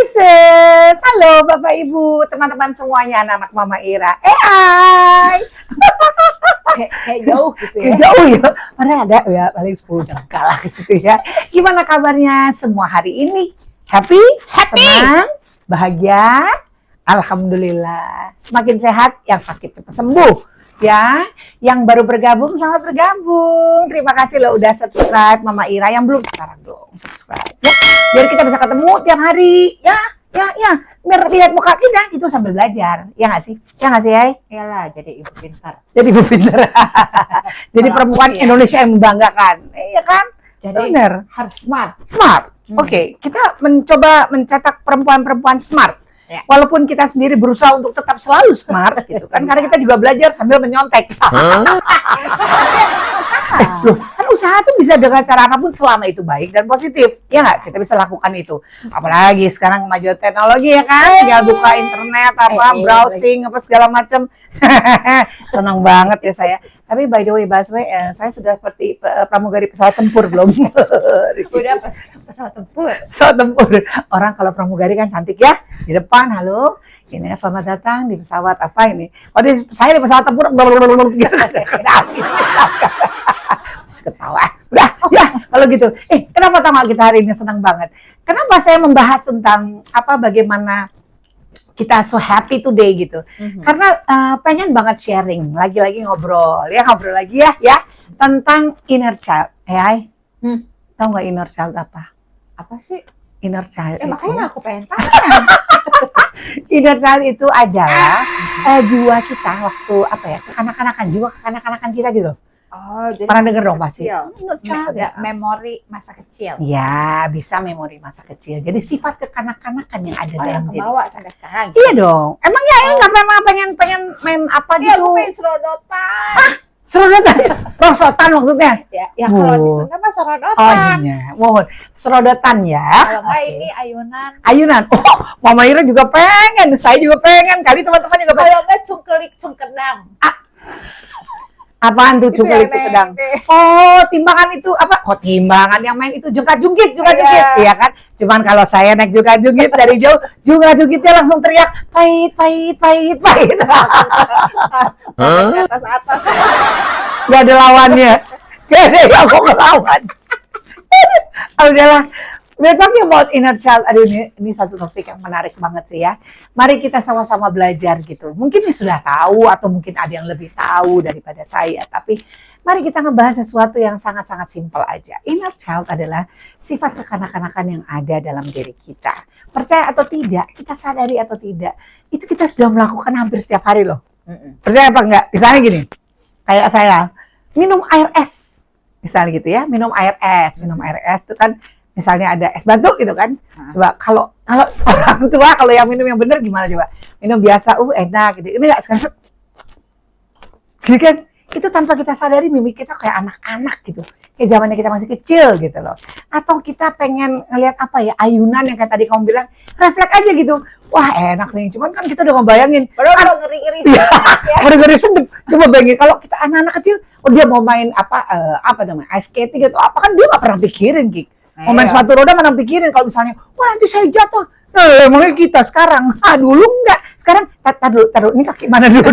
Hai sis, halo Bapak Ibu, teman-teman semuanya, anak-anak Mama Ira. Hai. Kayak jauh gitu ya. Kayak jauh ya, padahal ada ya paling 10 jengkal lah gitu ya. Gimana kabarnya semua hari ini? Happy? Senang? Bahagia? Alhamdulillah. Semakin sehat, yang sakit cepat sembuh. Ya, yang baru bergabung, selamat bergabung. Terima kasih lo udah subscribe Mama Ira. Yang belum, sekarang dong subscribe ya. Biar kita bisa ketemu tiap hari. Ya. Biar lihat muka kita gitu sambil belajar. Ya nggak sih? Ya nggak sih, Hai? Iyalah, jadi ibu pintar. Jadi ibu pintar. Jadi perempuan ya. Indonesia yang membanggakan. Iya kan? Jadi benar. harus smart. Smart. Oke, kita mencoba mencetak perempuan-perempuan smart. Ya. Walaupun kita sendiri berusaha untuk tetap selalu smart gitu kan, karena kita juga belajar sambil menyontek. Loh, kan usaha tuh bisa dengan cara apapun selama itu baik dan positif. Ya nggak? Kita bisa lakukan itu. Apalagi sekarang kemajuan teknologi ya kan, tinggal buka internet browsing apa segala macam. Senang banget ya saya. Tapi by the way, Baswe, saya sudah seperti pramugari pesawat tempur belum? Udah pesawat tempur. Pesawat tempur. Orang kalau pramugari kan cantik ya. Di depan, halo. Ini selamat datang di pesawat apa ini? Oh, saya di pesawat tempur. Gitu. Ketawa. Udah, ya kalau gitu. Kenapa tamu kita hari ini senang banget? Kenapa saya membahas tentang bagaimana kita so happy today gitu? Karena pengen banget sharing, lagi-lagi ngobrol lagi ya tentang inner child. Tahu nggak inner child apa? Apa sih? Inner child itu. Makanya aku pengen tanya. Inner child itu adalah jiwa kita waktu kekanak-kanakan, jiwa kekanak-kanakan kita gitu. Oh, jadi pernah denger dong pasti. Inner child ya, memori masa kecil. Ya, bisa memori masa kecil. Jadi sifat kekanak-kanakan yang ada dalam diri. Kebawa sampai sekarang. Iya dong. Emang ya nggak pengen main apa Iya, gitu? aku pengen serodotan. Serodotan? Rosotan maksudnya? Ya kalau di Sunda mah serodotan. Oh iya, mohon. Serodotan ya. Kalau nggak ini ayunan. Ayunan. Oh, Mama Ira juga pengen. Saya juga pengen. Kali teman-teman juga pengen. Kalau nggak cungkelik cungkedang. Apaan tuh cungkelik cungkedang? Oh, timbangan itu apa? Oh, timbangan yang main itu jungkat-jungkit, iya kan? Cuman kalau saya naik jungkat-jungkit dari jauh, jungkat-jungkitnya langsung teriak pahit. Atas. Gak ada lawannya. Gak ada yang mau ngelawan. Udahlah. We're talking about inner child. Aduh, ini satu topik yang menarik banget sih ya. Mari kita sama-sama belajar gitu. Mungkin sudah tahu atau mungkin ada yang lebih tahu daripada saya. Tapi mari kita ngebahas sesuatu yang sangat-sangat simpel aja. Inner child adalah sifat kekanak-kanakan yang ada dalam diri kita. Percaya atau tidak, kita sadari atau tidak, itu kita sudah melakukan hampir setiap hari loh. Percaya apa enggak? Misalnya gini, kayak saya minum air es. Misalnya gitu ya, minum air es itu kan misalnya ada es batu gitu kan. Coba kalau orang tua kalau yang minum yang benar gimana coba? Minum biasa enak gitu. Ini enggak sekarang. Gitu kan? Itu tanpa kita sadari mimik kita kayak anak-anak gitu. Kayak zamannya kita masih kecil gitu loh. Atau kita pengen ngelihat ayunan yang kayak tadi kamu bilang, refleks aja gitu. Wah, enak nih. Cuman kan kita udah ngebayangin. Padahal ngeri-ngeri. Ngeri-ngeri sedep. Coba bayangin kalau kita anak-anak kecil, dia mau main ice skating gitu. Apa kan dia nggak pernah pikirin, Kik. Mau main sepatu roda mana pikirin kalau misalnya, wah nanti saya jatuh. Nah, emangnya kita sekarang, dulu enggak. Sekarang, taruh, ini kaki mana dulu?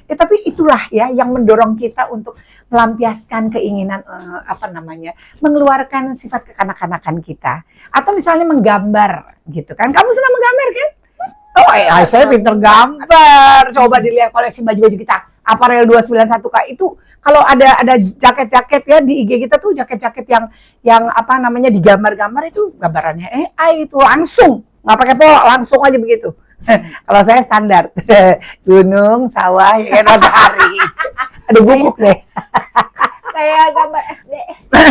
Tapi itulah ya yang mendorong kita untuk melampiaskan keinginan, mengeluarkan sifat kekanak-kanakan kita. Atau misalnya menggambar gitu kan. Kamu senang menggambar kan? Oh, saya pinter gambar. Coba dilihat koleksi baju-baju kita. Aparel 291K itu kalau ada jaket-jaket ya di IG kita tuh jaket-jaket yang digambar-gambar itu gambarannya AI itu langsung nggak pakai pola langsung aja begitu. Kalau saya standar gunung, sawah, matahari. Ada bubuk deh. Kayak gambar SD.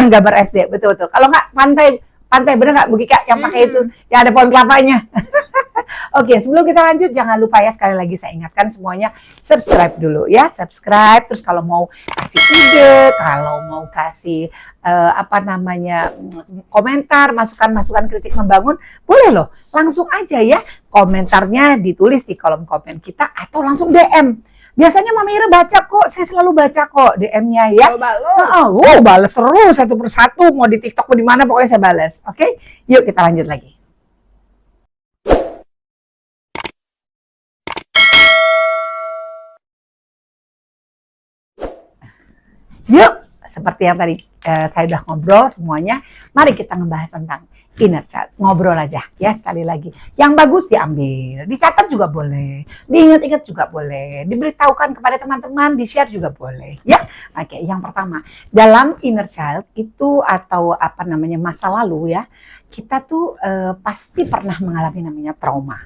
Gambar SD betul. Kalau nggak pantai bener nggak Bu Kika yang pakai itu yang ada pohon kelapanya. Oke, sebelum kita lanjut jangan lupa ya sekali lagi saya ingatkan semuanya subscribe dulu ya, subscribe. Terus kalau mau kasih ide, kalau mau kasih komentar, masukan kritik membangun, boleh loh. Langsung aja ya komentarnya ditulis di kolom komen kita atau langsung DM. Biasanya Mama Ira baca kok, saya selalu baca kok DM-nya ya. Balas terus satu persatu, mau di TikTok mau di mana pokoknya saya balas. Oke, yuk kita lanjut lagi. Yuk, seperti yang tadi saya udah ngobrol semuanya, mari kita ngebahas tentang inner child. Ngobrol aja ya sekali lagi. Yang bagus diambil, dicatat juga boleh, diingat-ingat juga boleh, diberitahukan kepada teman-teman, di-share juga boleh. Ya, oke. Yang pertama, dalam inner child itu atau apa namanya masa lalu ya, kita tuh pasti pernah mengalami namanya trauma.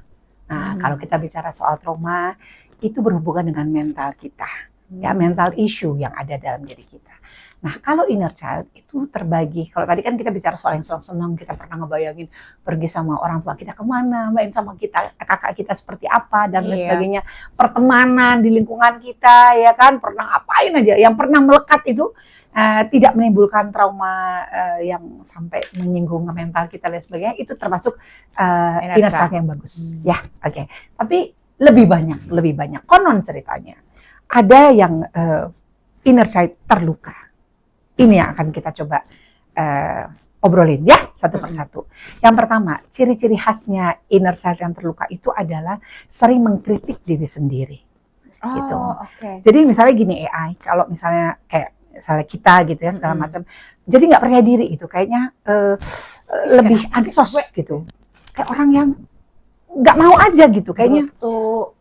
Nah, kalau kita bicara soal trauma, itu berhubungan dengan mental kita, ya mental issue yang ada dalam diri kita. Nah, kalau inner child itu terbagi. Kalau tadi kan kita bicara soal yang senang-senang, kita pernah ngebayangin pergi sama orang tua kita kemana, main sama kita, kakak kita seperti apa, dan lain sebagainya. Pertemanan di lingkungan kita, ya kan, pernah ngapain aja. Yang pernah melekat itu tidak menimbulkan trauma yang sampai menyinggung ke mental kita dan sebagainya. Itu termasuk inner child yang bagus. Ya, oke. Tapi lebih banyak. Konon ceritanya ada yang inner child terluka. Ini yang akan kita coba obrolin ya satu persatu. Yang pertama, ciri-ciri khasnya inner child yang terluka itu adalah sering mengkritik diri sendiri. Gitu. Jadi misalnya gini AI, kalau misalnya kayak misalnya kita gitu ya segala macam, jadi nggak percaya diri gitu, kayaknya lebih ansos gitu, kayak orang yang nggak mau aja gitu kayaknya.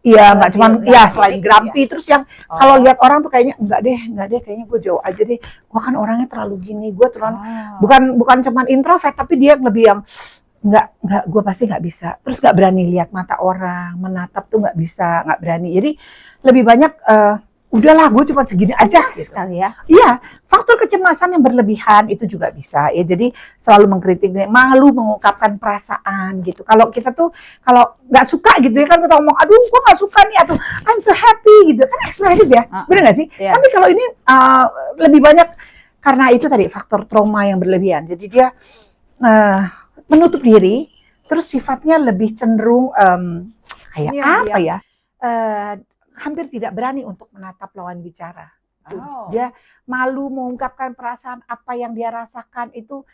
Iya, nggak cuman ya selain grumpy, terus yang kalau lihat orang tuh kayaknya enggak deh kayaknya gue jauh aja deh, gue kan orangnya terlalu gini, gue terlalu bukan cuman introvert tapi dia lebih yang nggak gue pasti nggak bisa, terus nggak berani lihat mata orang, menatap tuh nggak bisa, nggak berani, jadi lebih banyak udahlah gue cuma segini aja gitu. Sekali ya. Iya, faktor kecemasan yang berlebihan itu juga bisa ya. Jadi selalu mengkritik, malu mengungkapkan perasaan gitu. Kalau kita tuh kalau nggak suka gitu ya kan kita ngomong, aduh gue nggak suka nih atau I'm so happy gitu kan ekspresif ya, bener nggak sih? Tapi kalau ini lebih banyak karena itu tadi faktor trauma yang berlebihan. Jadi dia menutup diri, terus sifatnya lebih cenderung kayak apa ya? Hampir tidak berani untuk menatap lawan bicara. Dia malu mengungkapkan perasaan apa yang dia rasakan itu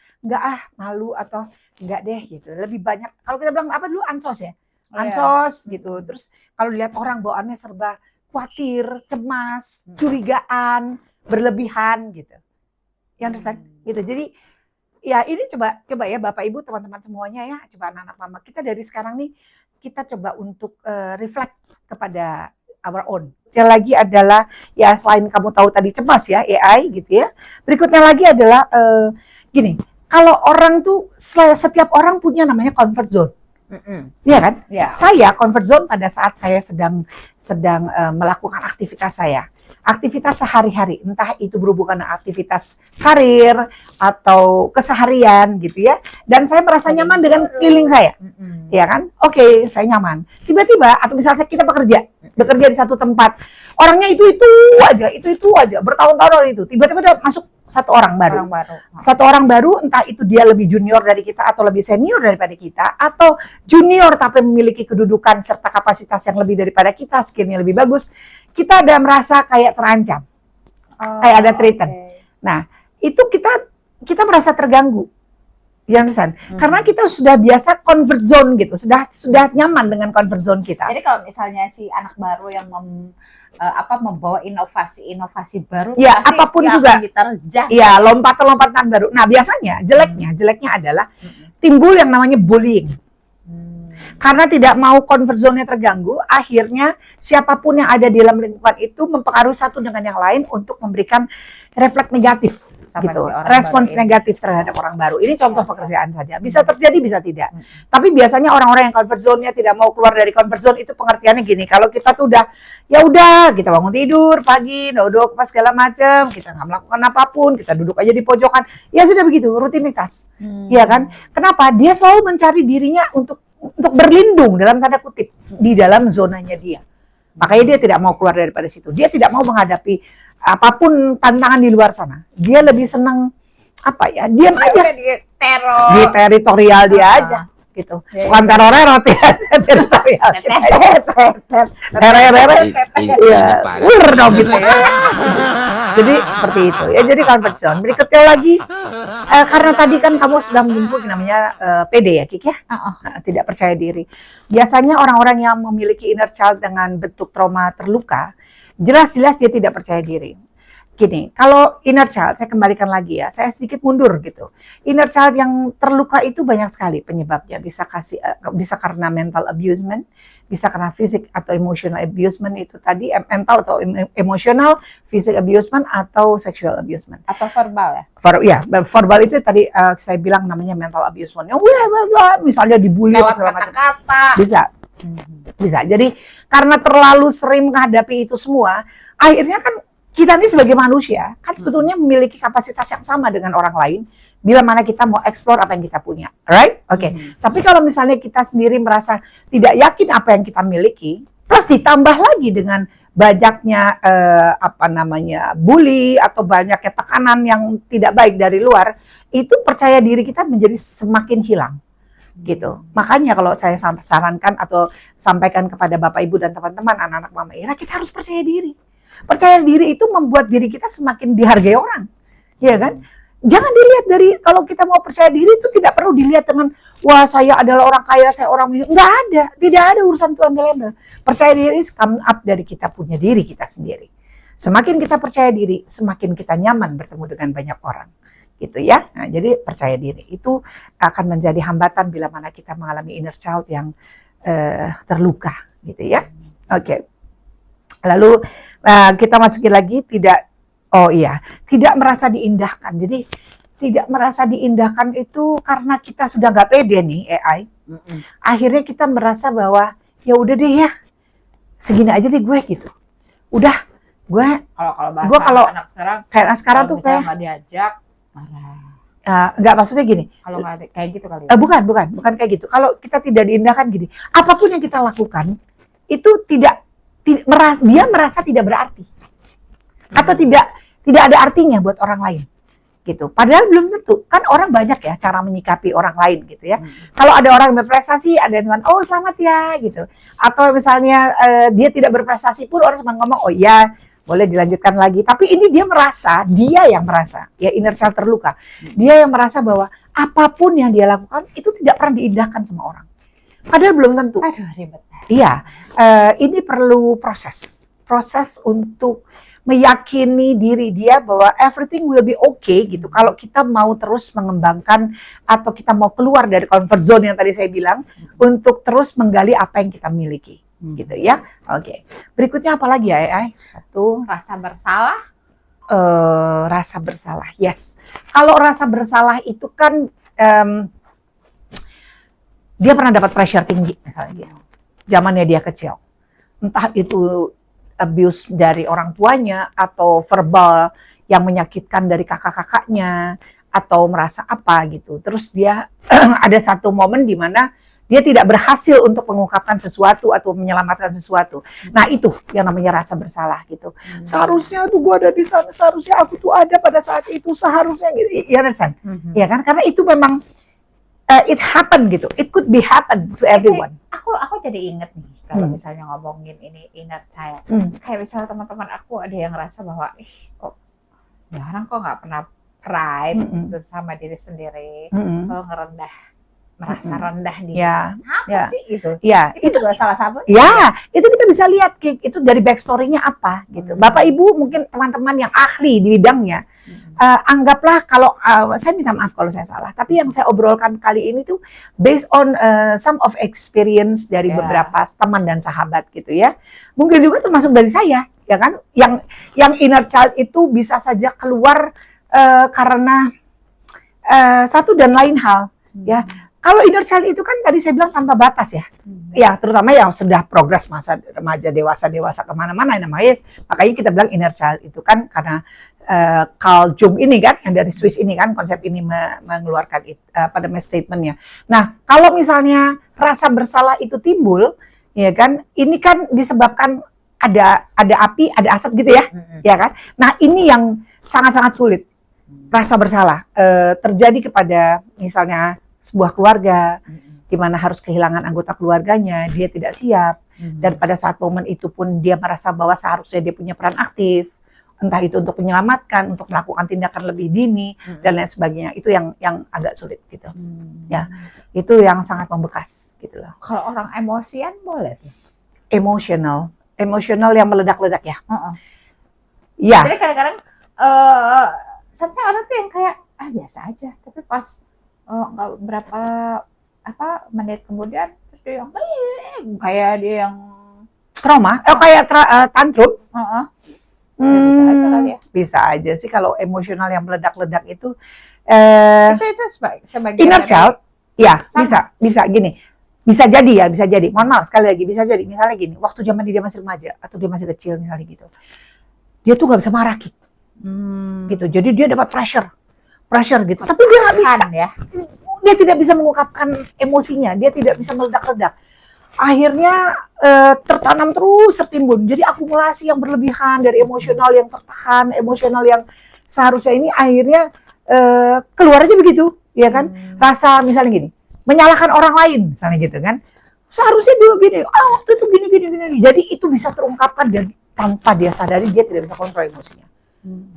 malu atau enggak deh gitu. Lebih banyak kalau kita bilang apa dulu ansos ya. Ansos gitu. Terus kalau lihat orang bawaannya serba khawatir, cemas, curigaan, berlebihan gitu. Yang understand? Gitu. Jadi ya ini coba ya Bapak Ibu teman-teman semuanya ya, coba anak-anak mama kita dari sekarang nih kita coba untuk reflect kepada our own. Yang lagi adalah ya selain kamu tahu tadi cemas ya AI gitu ya. Berikutnya lagi adalah gini, kalau orang tuh setiap orang punya namanya comfort zone. Iya kan? Saya comfort zone pada saat saya sedang melakukan aktivitas saya. Aktivitas sehari-hari, entah itu berhubungan dengan aktivitas karir atau keseharian gitu ya. Dan saya merasa nyaman dengan keliling saya. Ya kan? Oke, saya nyaman. Tiba-tiba atau misalnya kita bekerja di satu tempat, orangnya itu aja, bertahun-tahun itu. Tiba-tiba ada masuk satu orang baru. Satu orang baru, entah itu dia lebih junior dari kita atau lebih senior daripada kita, atau junior tapi memiliki kedudukan serta kapasitas yang lebih daripada kita, skillnya lebih bagus. Kita ada merasa kayak terancam, kayak ada threaten. Nah, itu kita merasa terganggu, karena kita sudah biasa comfort zone gitu, sudah nyaman dengan comfort zone kita. Jadi kalau misalnya si anak baru yang membawa inovasi baru, ya apapun juga, ya lompatan baru. Nah, biasanya jeleknya adalah timbul yang namanya bullying. Karena tidak mau comfort zone-nya terganggu, akhirnya siapapun yang ada di dalam lingkungan itu mempengaruhi satu dengan yang lain untuk memberikan refleks negatif, gitu, respons negatif terhadap orang baru. Ini contoh pekerjaan saja, bisa terjadi, bisa tidak. Tapi biasanya orang-orang yang comfort zone-nya tidak mau keluar dari comfort zone itu pengertiannya gini, kalau kita tuh udah kita bangun tidur pagi, duduk pas segala macam, kita nggak melakukan apapun, kita duduk aja di pojokan, ya sudah begitu, rutinitas, ya kan? Kenapa? Dia selalu mencari dirinya untuk berlindung dalam tanda kutip di dalam zonanya dia. Makanya dia tidak mau keluar daripada situ. Dia tidak mau menghadapi apapun tantangan di luar sana. Dia lebih senang diam aja di teritorial dia aja gitu. Bukan teror teritorial. Gitu ya. Jadi seperti itu ya. Jadi comfort zone. Berikutnya lagi karena tadi kan kamu sudah menyebut namanya PD ya Kik ya, tidak percaya diri. Biasanya orang-orang yang memiliki inner child dengan bentuk trauma terluka, jelas dia tidak percaya diri. gini, kalau inner child, saya kembalikan lagi ya, saya sedikit mundur gitu. Inner child yang terluka itu banyak sekali penyebabnya. Bisa karena mental abusement, bisa karena fisik atau emotional abusement itu tadi, mental atau emotional, fisik abusement atau sexual abusement. Atau verbal ya? Verbal itu tadi saya bilang namanya mental abusement. Misalnya dibully Lewat segala macam. kata-kata. Bisa. Jadi karena terlalu sering menghadapi itu semua, akhirnya kan kita ini sebagai manusia kan sebetulnya memiliki kapasitas yang sama dengan orang lain bila mana kita mau explore apa yang kita punya, right? Oke. Tapi kalau misalnya kita sendiri merasa tidak yakin apa yang kita miliki, plus ditambah lagi dengan banyaknya bully atau banyaknya tekanan yang tidak baik dari luar, itu percaya diri kita menjadi semakin hilang. Gitu. Makanya kalau saya sarankan atau sampaikan kepada Bapak Ibu dan teman-teman anak-anak Mama Ira, kita harus percaya diri. Percaya diri itu membuat diri kita semakin dihargai orang. Iya kan? Jangan dilihat dari, kalau kita mau percaya diri itu tidak perlu dilihat dengan, wah saya adalah orang kaya, saya orang miskin. Enggak ada, tidak ada urusan itu embel-embel. Percaya diri come up dari kita punya diri kita sendiri. Semakin kita percaya diri, semakin kita nyaman bertemu dengan banyak orang. Gitu ya. Nah, jadi percaya diri itu akan menjadi hambatan bila mana kita mengalami inner child yang terluka, gitu ya. Oke. Lalu kita masukin lagi tidak merasa diindahkan. Jadi tidak merasa diindahkan itu karena kita sudah nggak pede nih AI. Akhirnya kita merasa bahwa ya udah deh ya, segini aja deh gue gitu. Udah, kalau anak sekarang, kayak sekarang tuh kayak nggak diajak marah. Enggak, maksudnya gini. Kalau nggak kayak gitu kali. Bukan kayak gitu. Kalau kita tidak diindahkan gini, apapun yang kita lakukan itu dia merasa tidak berarti atau tidak ada artinya buat orang lain gitu. Padahal belum tentu, kan orang banyak ya cara menyikapi orang lain gitu ya. Kalau ada orang berprestasi, ada yang oh selamat ya gitu. Atau misalnya dia tidak berprestasi pun orang cuma ngomong oh iya boleh dilanjutkan lagi. Tapi ini dia yang merasa ya inner child terluka. Dia yang merasa bahwa apapun yang dia lakukan itu tidak pernah diindahkan sama orang. Padahal belum tentu. Aduh ribet. Iya, ini perlu proses untuk meyakini diri dia bahwa everything will be okay gitu. Kalau kita mau terus mengembangkan atau kita mau keluar dari comfort zone yang tadi saya bilang untuk terus menggali apa yang kita miliki, gitu ya. Oke. Berikutnya apa lagi ya, AI? Satu, rasa bersalah. Rasa bersalah, yes. Kalau rasa bersalah itu kan dia pernah dapat pressure tinggi misalnya gitu. Zamannya dia kecil, entah itu abuse dari orang tuanya atau verbal yang menyakitkan dari kakak-kakaknya atau merasa apa gitu. Terus dia ada satu momen di mana dia tidak berhasil untuk mengungkapkan sesuatu atau menyelamatkan sesuatu. Nah itu yang namanya rasa bersalah gitu. Seharusnya tuh gue ada di sana, seharusnya aku tuh ada pada saat itu, seharusnya gitu. Ya understand? Ya kan? Karena itu memang it happen gitu. It could be happen to everyone. Aku jadi inget nih kalau misalnya ngomongin ini inner child. Kayak misalnya teman-teman aku ada yang ngerasa bahwa kok ya orang kok nggak pernah pride itu sama diri sendiri, selalu merasa rendah diri. Apa sih itu? Ya, itu juga salah satu. Ya, itu kita bisa lihat itu dari backstory-nya apa gitu. Bapak Ibu mungkin teman-teman yang ahli di bidangnya. Anggaplah kalau saya minta maaf kalau saya salah, tapi yang saya obrolkan kali ini tuh based on some of experience dari beberapa teman dan sahabat gitu ya. Mungkin juga termasuk dari saya, ya kan? Yang inner child itu bisa saja keluar karena satu dan lain hal, ya. Kalau inner child itu kan tadi saya bilang tanpa batas ya. Ya, terutama yang sudah progres masa remaja, dewasa kemana-mana namanya. Makanya kita bilang inner child itu kan karena Carl Jung ini kan, yang dari Swiss ini kan, konsep ini mengeluarkan pada statementnya. Nah, kalau misalnya rasa bersalah itu timbul, ya kan, ini kan disebabkan ada api, ada asap gitu ya, ya kan. Nah, ini yang sangat-sangat sulit. Rasa bersalah terjadi kepada misalnya sebuah keluarga di mana harus kehilangan anggota keluarganya, dia tidak siap, dan pada saat momen itu pun dia merasa bahwa seharusnya dia punya peran aktif, entah itu untuk menyelamatkan, untuk melakukan tindakan lebih dini dan lain sebagainya. Itu yang agak sulit gitu. Ya, itu yang sangat membekas gitu loh. Kalau orang emosian boleh? Emosional yang meledak-ledak ya. Ya. Jadi kadang-kadang Sampai orang tuh yang kayak biasa aja, tapi pas nggak berapa menit kemudian terus dia yang kayak dia yang trauma, kayak tantrum. Ya, bisa aja kali ya. Bisa aja sih kalau emosional yang meledak-ledak itu. Itu sebagian Inner dari child, ya sama. bisa gini. Bisa jadi ya, bisa jadi. Mohon maaf sekali lagi, bisa jadi. Misalnya gini, waktu zaman dia masih remaja atau dia masih kecil misalnya gitu, dia tuh nggak bisa marah gitu. Jadi dia dapat pressure gitu. Tapi dia nggak bisa. Ya. Dia tidak bisa mengungkapkan emosinya, dia tidak bisa meledak-ledak. Akhirnya tertanam terus tertimbun. Jadi akumulasi yang berlebihan dari emosional yang tertahan, emosional yang seharusnya ini akhirnya keluar aja begitu, ya kan? Rasa misalnya gini, menyalahkan orang lain misalnya gitu kan. Seharusnya dulu gini, waktu itu gini. Jadi itu bisa terungkapkan dan tanpa dia sadari dia tidak bisa kontrol emosinya.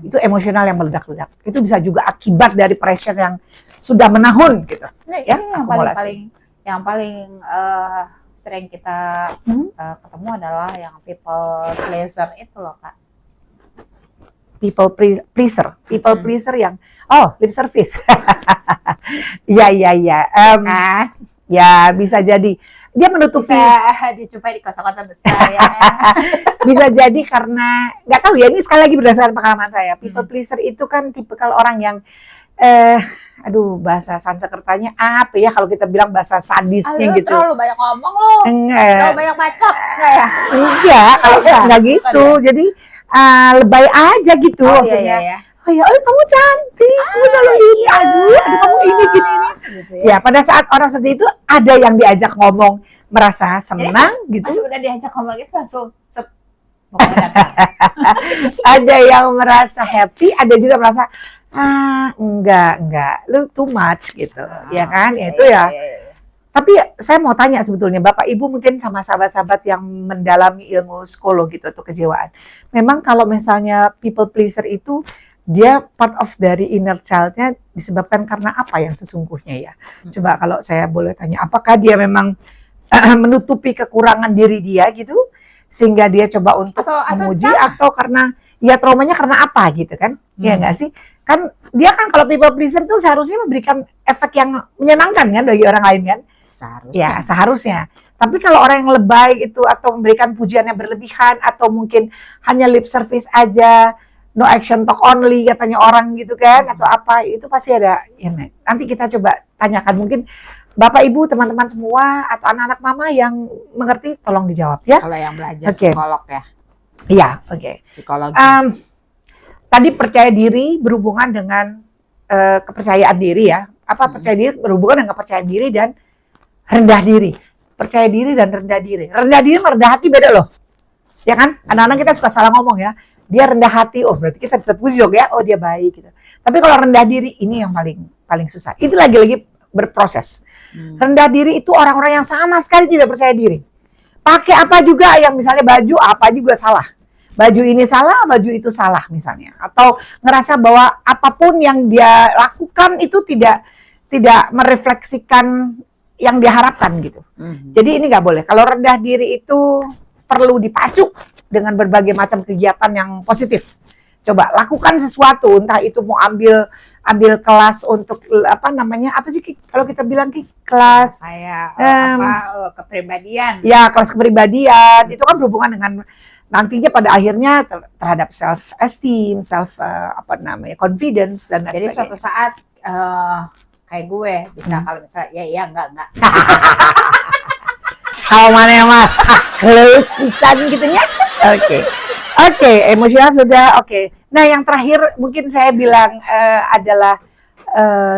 Itu emosional yang meledak-ledak. Itu bisa juga akibat dari pressure yang sudah menahun gitu. Nah, ya, yang paling sering kita ketemu adalah yang people pleaser itu loh, Kak. People pleaser yang lip service. Ya. Ya bisa jadi dia menutupi, bisa dijumpai di kota-kota besar ya. Bisa jadi karena nggak tahu ya, ini sekali lagi berdasarkan pengalaman saya. People pleaser itu kan tipikal orang yang bahasa Sanskertanya apa ya, kalau kita bilang bahasa sadisnya gitu. Terlalu banyak ngomong lo. Terlalu banyak bacot enggak ya? Enggak, kalau enggak gitu. Jadi lebay aja gitu maksudnya. Iya. Kamu cantik, kamu selalu ini, kamu ini gini. Gitu ya, pada saat orang seperti itu ada yang diajak ngomong merasa senang gitu. Pas udah diajak ngomong gitu langsung ada yang merasa happy, ada juga merasa enggak, lu too much gitu, ya kan? Itu ya. Tapi saya mau tanya sebetulnya, Bapak Ibu mungkin sama sahabat-sahabat yang mendalami ilmu psikologi atau kejiwaan, memang kalau misalnya people pleaser itu dia part of dari inner child-nya disebabkan karena apa yang sesungguhnya ya? Coba kalau saya boleh tanya, apakah dia memang menutupi kekurangan diri dia gitu, sehingga dia coba untuk memuji, atau karena ya traumanya karena apa gitu kan? Ya nggak sih? Kan dia kan kalau people pleaser tuh seharusnya memberikan efek yang menyenangkan kan bagi orang lain kan? Seharusnya. Tapi kalau orang yang lebay itu atau memberikan pujian yang berlebihan atau mungkin hanya lip service aja, no action talk only katanya orang gitu kan, atau apa, itu pasti ada ya. Nanti kita coba tanyakan, mungkin Bapak Ibu, teman-teman semua atau anak-anak mama yang mengerti tolong dijawab ya. Kalau yang belajar psikolog ya. Iya, oke. Psikologi. Tadi percaya diri berhubungan dengan kepercayaan diri ya. Percaya diri berhubungan dengan kepercayaan diri dan rendah diri. Percaya diri dan rendah diri. Rendah diri sama rendah hati beda loh. Ya kan? Anak-anak kita suka salah ngomong ya. Dia rendah hati, berarti kita terpuji ya, dia baik gitu. Tapi kalau rendah diri, ini yang paling susah. Itu lagi-lagi berproses. Rendah diri itu orang-orang yang sama sekali tidak percaya diri. Pakai apa juga, yang misalnya baju apa juga salah. Baju ini salah, baju itu salah misalnya. Atau ngerasa bahwa apapun yang dia lakukan itu tidak merefleksikan yang diharapkan gitu. Jadi ini nggak boleh. Kalau rendah diri itu perlu dipacu dengan berbagai macam kegiatan yang positif. Coba lakukan sesuatu, entah itu mau ambil kelas untuk apa sih kalau kita bilang kelas kayak kepribadian. Ya, kelas kepribadian itu kan berhubungan dengan nantinya pada akhirnya terhadap self esteem, confidence dan lain sebagainya. Jadi suatu saat kayak gue bisa kalau misalnya ya enggak. How mana Mas? Kalau instan gitunya? Oke, emosional sudah oke. Nah, yang terakhir mungkin saya bilang adalah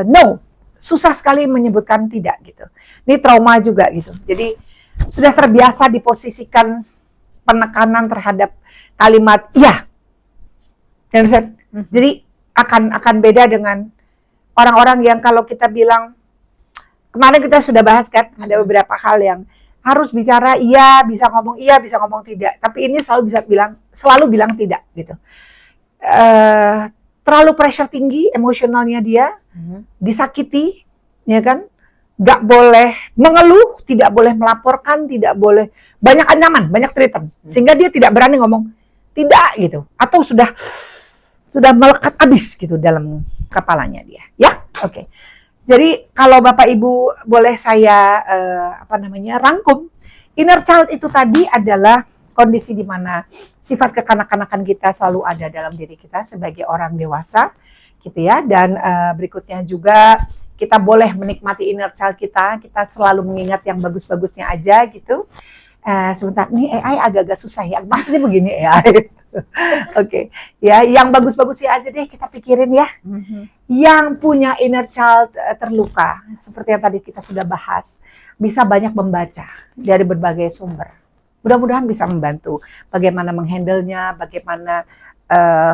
no. Susah sekali menyebutkan tidak gitu. Ini trauma juga gitu. Jadi sudah terbiasa diposisikan penekanan terhadap kalimat iya. Jadi akan beda dengan orang-orang yang kalau kita bilang, kemarin kita sudah bahas kan, ada beberapa hal yang harus bicara iya, bisa ngomong tidak. Tapi ini selalu bilang tidak gitu. Terlalu pressure tinggi, emosionalnya dia, disakiti, ya kan? Gak boleh mengeluh, tidak boleh melaporkan, tidak boleh banyak ancaman, banyak treatment, sehingga dia tidak berani ngomong tidak gitu. Atau sudah sudah melekat habis gitu dalam kepalanya dia. Ya, oke. Jadi kalau Bapak Ibu boleh saya rangkum, inner child itu tadi adalah kondisi di mana sifat kekanak-kanakan kita selalu ada dalam diri kita sebagai orang dewasa, gitu ya. Dan berikutnya juga kita boleh menikmati inner child kita selalu mengingat yang bagus-bagusnya aja gitu. Sebentar, nih AI agak-agak susah ya, maksudnya begini AI. Oke, ya yang bagus-bagusnya aja deh kita pikirin ya. Yang punya inner child terluka, seperti yang tadi kita sudah bahas, bisa banyak membaca dari berbagai sumber. Mudah-mudahan bisa membantu bagaimana menghandle-nya, bagaimana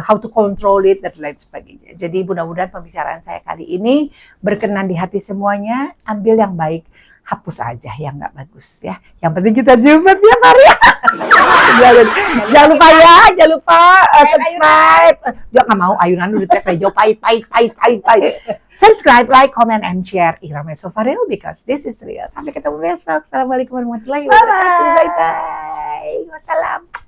how to control it, dan lain sebagainya. Jadi mudah-mudahan pembicaraan saya kali ini berkenan di hati semuanya. Ambil yang baik, hapus aja yang nggak bagus ya. Yang penting kita jumpa tiap hari. Jangan lupa subscribe. Dia nggak mau ayunan udah teriak jauh pahit. Subscribe, like, comment, and share. Irama is so for real because this is real. Sampai ketemu besok. Assalamualaikum warahmatullahi wabarakatuh. Bye bye. Wassalam.